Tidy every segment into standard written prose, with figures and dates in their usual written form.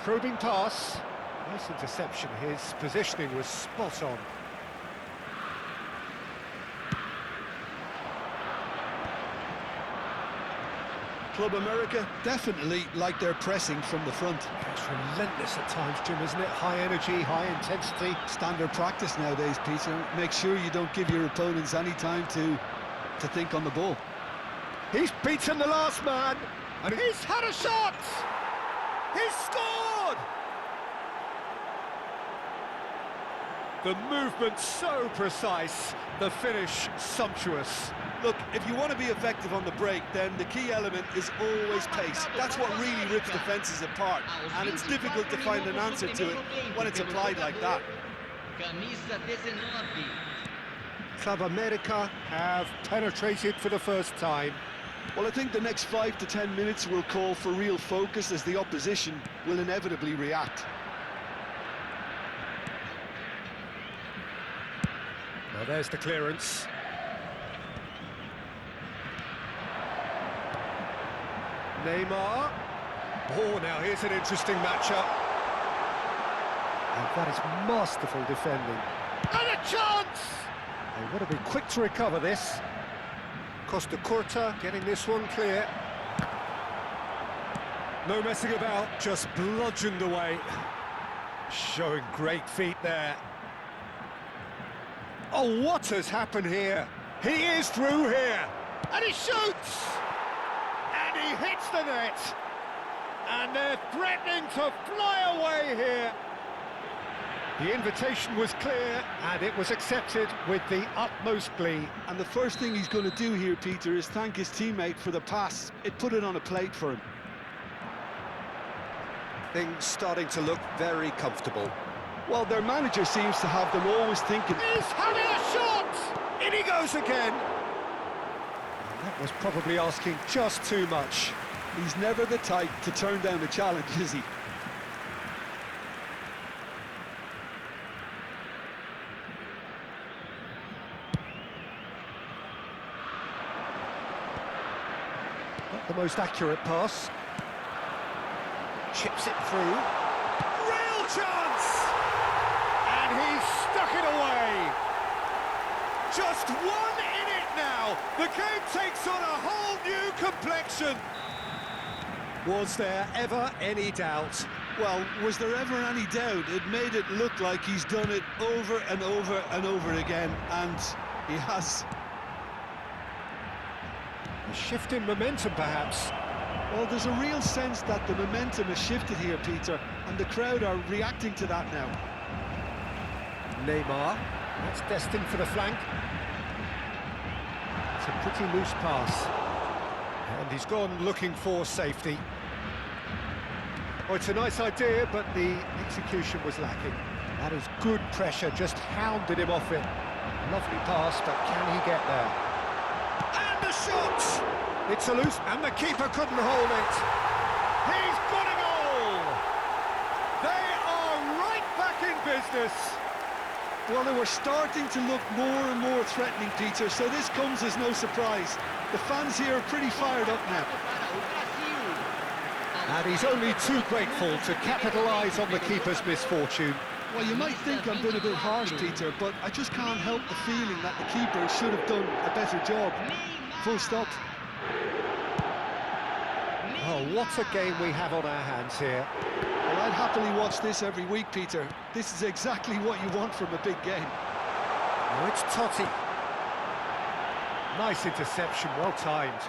Probing pass. Nice interception. His positioning was spot on. Club America definitely like their pressing from the front. It's relentless at times, Jim, isn't it? High energy, high intensity. Standard practice nowadays, Peter. Make sure you don't give your opponents any time to think on the ball. He's beaten the last man, and he's had a shot! He's scored! The movement so precise, the finish sumptuous. Look, if you want to be effective on the break, then the key element is always pace. That's what really rips defences apart, and it's difficult to find an answer to it when it's applied like that. Club America have penetrated for the first time. Well, I think the next 5 to 10 minutes will call for real focus as the opposition will inevitably react. Well, there's the clearance. Neymar. Oh, now here's an interesting matchup. And that is masterful defending. And a chance! They want to be quick to recover this. Costa Curta getting this one clear. No messing about, just bludgeoned away. Showing great feet there. Oh, what has happened here? He is through here. And he shoots! And he hits the net. And they're threatening to fly away here. The invitation was clear, and it was accepted with the utmost glee. And the first thing he's going to do here, Peter, is thank his teammate for the pass. It put it on a plate for him. Things starting to look very comfortable. Well, their manager seems to have them always thinking... He's having a shot! In he goes again! And that was probably asking just too much. He's never the type to turn down a challenge, is he? Not the most accurate pass. Chips it through. Real chance! And he's stuck it away! Just one in it now! The game takes on a whole new complexion! Was there ever any doubt? Well, was there ever any doubt? It made it look like he's done it over and over and over again, and he has. A shift in momentum, perhaps. Well, there's a real sense that the momentum has shifted here, Peter, and the crowd are reacting to that now. Neymar, that's destined for the flank. It's a pretty loose pass. And he's gone looking for safety. Oh, it's a nice idea, but the execution was lacking. That is good pressure, just hounded him off it. Lovely pass, but can he get there? And the shot! It's a loose, and the keeper couldn't hold it. He's got a goal! They are right back in business. Well, they were starting to look more and more threatening, Peter, so this comes as no surprise. The fans here are pretty fired up now. And he's only too grateful to capitalise on the keeper's misfortune. Well, you might think I'm being a bit harsh, Peter, but I just can't help the feeling that the keeper should have done a better job. Full stop. Oh, what a game we have on our hands here. Well, I'd happily watch this every week, Peter. This is exactly what you want from a big game. Oh, it's Totti. Nice interception, well timed.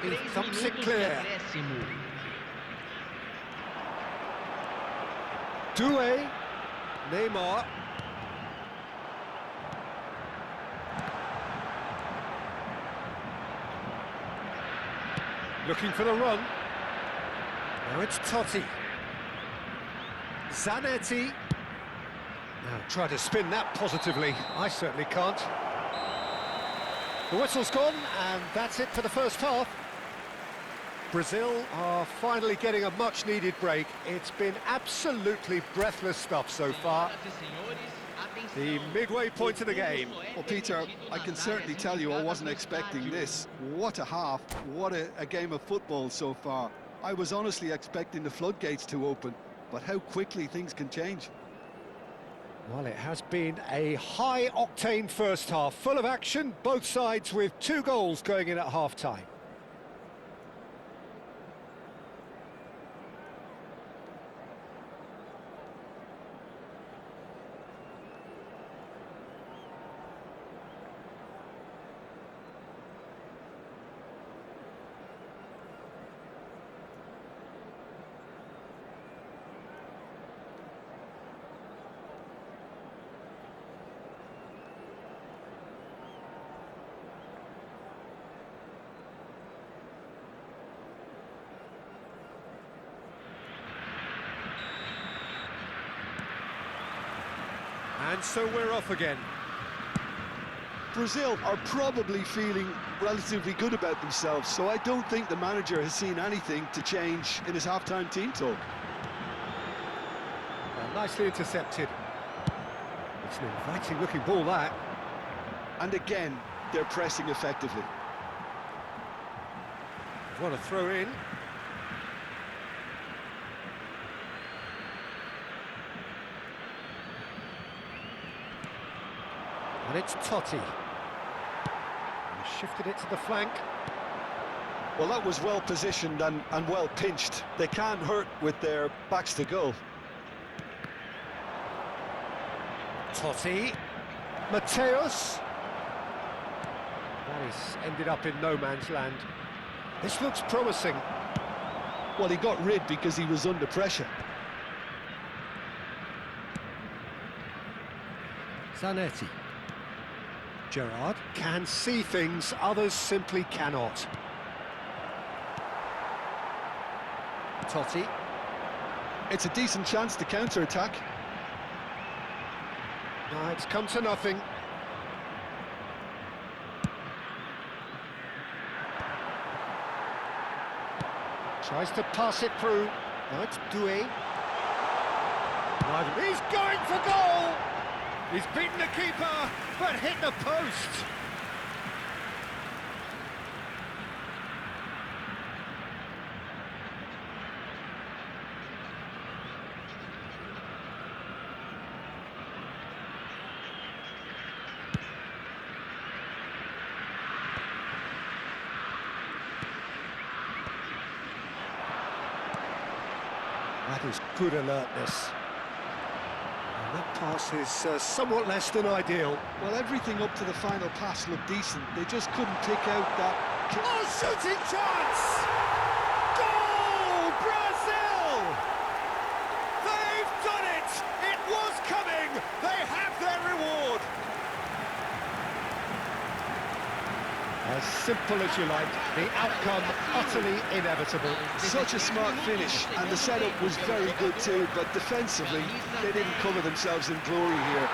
And he thumps it clear. Doué. Neymar. Looking for the run. Now it's Totti. Zanetti. Now try to spin that positively. I certainly can't. The whistle's gone, and that's it for the first half. Brazil are finally getting a much-needed break. It's been absolutely breathless stuff so far. The midway point of the game. Well, Peter, I can certainly tell you I wasn't expecting this. What a half. What a game of football so far. I was honestly expecting the floodgates to open, but how quickly things can change. Well, it has been a high-octane first half, full of action, both sides with 2 goals going in at half-time. And so we're off again. Brazil are probably feeling relatively good about themselves, so I don't think the manager has seen anything to change in his half-time team talk. Well, nicely intercepted. It's an inviting-looking ball, that. And again, they're pressing effectively. What a throw in. And it's Totti. He shifted it to the flank. Well, that was well positioned and well pinched. They can't hurt with their backs to goal. Totti. Mateus. Well, he's ended up in no man's land. This looks promising. Well, he got rid because he was under pressure. Zanetti. Gerrard can see things others simply cannot. Totti. It's a decent chance to counter-attack. No, it's come to nothing. Tries to pass it through. Now it's Doué. He's going for goal! He's beaten the keeper, but hit the post. That is good alertness. And that pass is somewhat less than ideal. Well, everything up to the final pass looked decent. They just couldn't pick out that... Oh, shooting chance! Goal, Brazil! They've done it! It was coming! They have their reward! As simple as you like, the outcome utterly inevitable. Such a smart finish, and the setup was very good too, but defensively, they didn't cover themselves in glory here.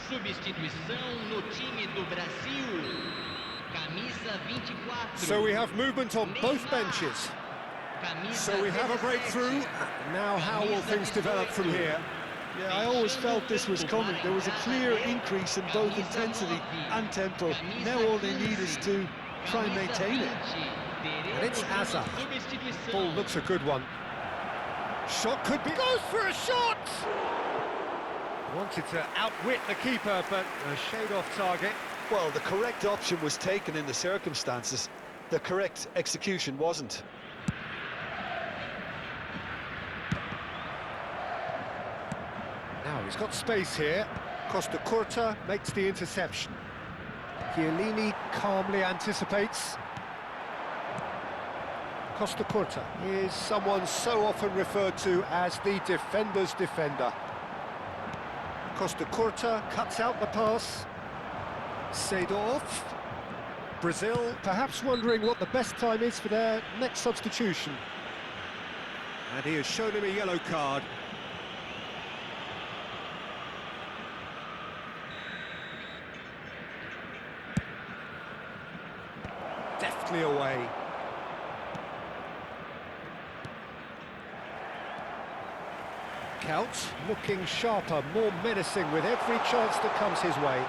Substituição no time do Brasil. Camisa 24. So we have movement on both benches. So we have a breakthrough. Now how will things develop from here? Yeah, I always felt this was coming. There was a clear increase in both intensity and tempo. Now all they need is to try and maintain it. And it's Azar. Ball looks a good one. Shot could be... Goes for a shot! Wanted to outwit the keeper, but a shade off target. Well, the correct option was taken in the circumstances. The correct execution wasn't. Now he's got space here. Costa Curta makes the interception. Chiellini calmly anticipates. Costa Curta is someone so often referred to as the defender's defender. Costa Curta cuts out the pass. Seedorf. Brazil perhaps wondering what the best time is for their next substitution. And he has shown him a yellow card. Deftly away. Count looking sharper, more menacing with every chance that comes his way.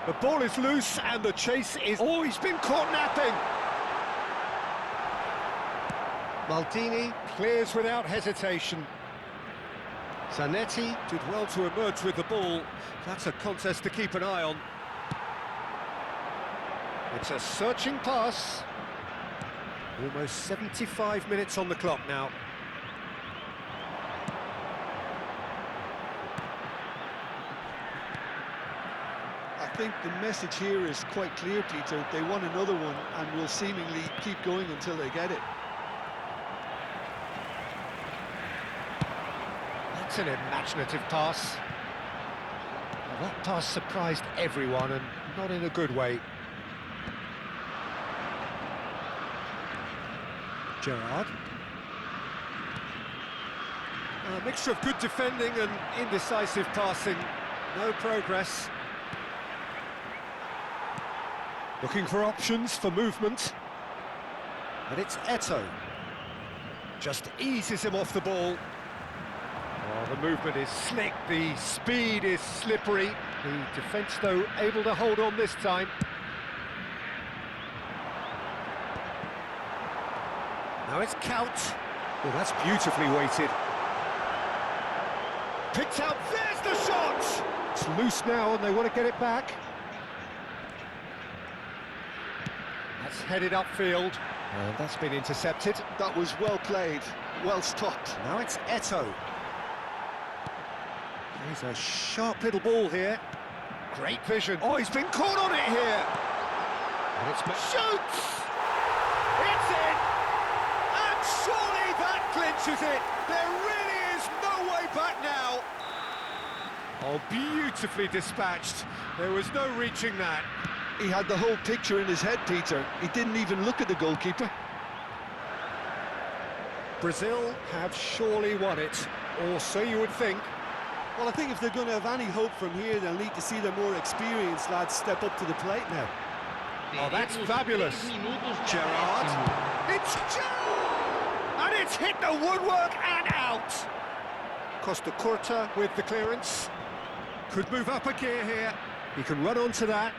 The ball is loose and the chase is... Oh, he's been caught napping! Maldini clears without hesitation. Zanetti did well to emerge with the ball. That's a contest to keep an eye on. It's a searching pass. Almost 75 minutes on the clock now. I think the message here is quite clear, Peter. They want another one and will seemingly keep going until they get it. That's an imaginative pass. Well, that pass surprised everyone and not in a good way. Gerrard. A mixture of good defending and indecisive passing. No progress. Looking for options for movement. And it's Eto'o. Just eases him off the ball. Oh, the movement is slick, the speed is slippery. The defence, though, able to hold on this time. Now it's Count. Oh, that's beautifully weighted. Picked out, there's the shot! It's loose now and they want to get it back. That's headed upfield. And that's been intercepted. That was well played, well stopped. Now it's Eto'o. There's a sharp little ball here. Great vision. Oh, he's been caught on it here. And it's... Shoots! It's in! And surely that clinches it. There really is no way back now. Oh, beautifully dispatched. There was no reaching that. He had the whole picture in his head, Peter. He didn't even look at the goalkeeper. Brazil have surely won it, or so you would think. Well, I think if they're going to have any hope from here, they'll need to see the more experienced lads step up to the plate now. Oh, that's fabulous. Gerrard. It's Gerrard! And it's hit the woodwork and out. Costa Curta with the clearance. Could move up a gear here. He can run onto that.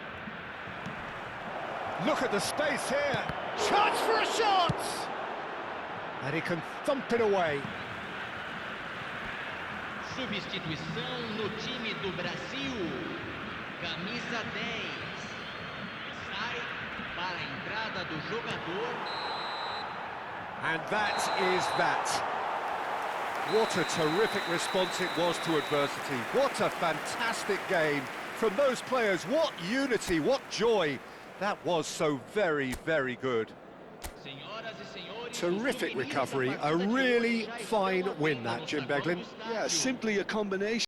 Look at the space here. Chance for a shot! And he can thump it away. Substituição no time do Brasil. Camisa 10. Sai para a entrada do jogador. And that is that. What a terrific response it was to adversity. What a fantastic game from those players. What unity, what joy. That was so very, very good. Terrific recovery, a really fine win that, Jim Beglin. Yeah, simply a combination.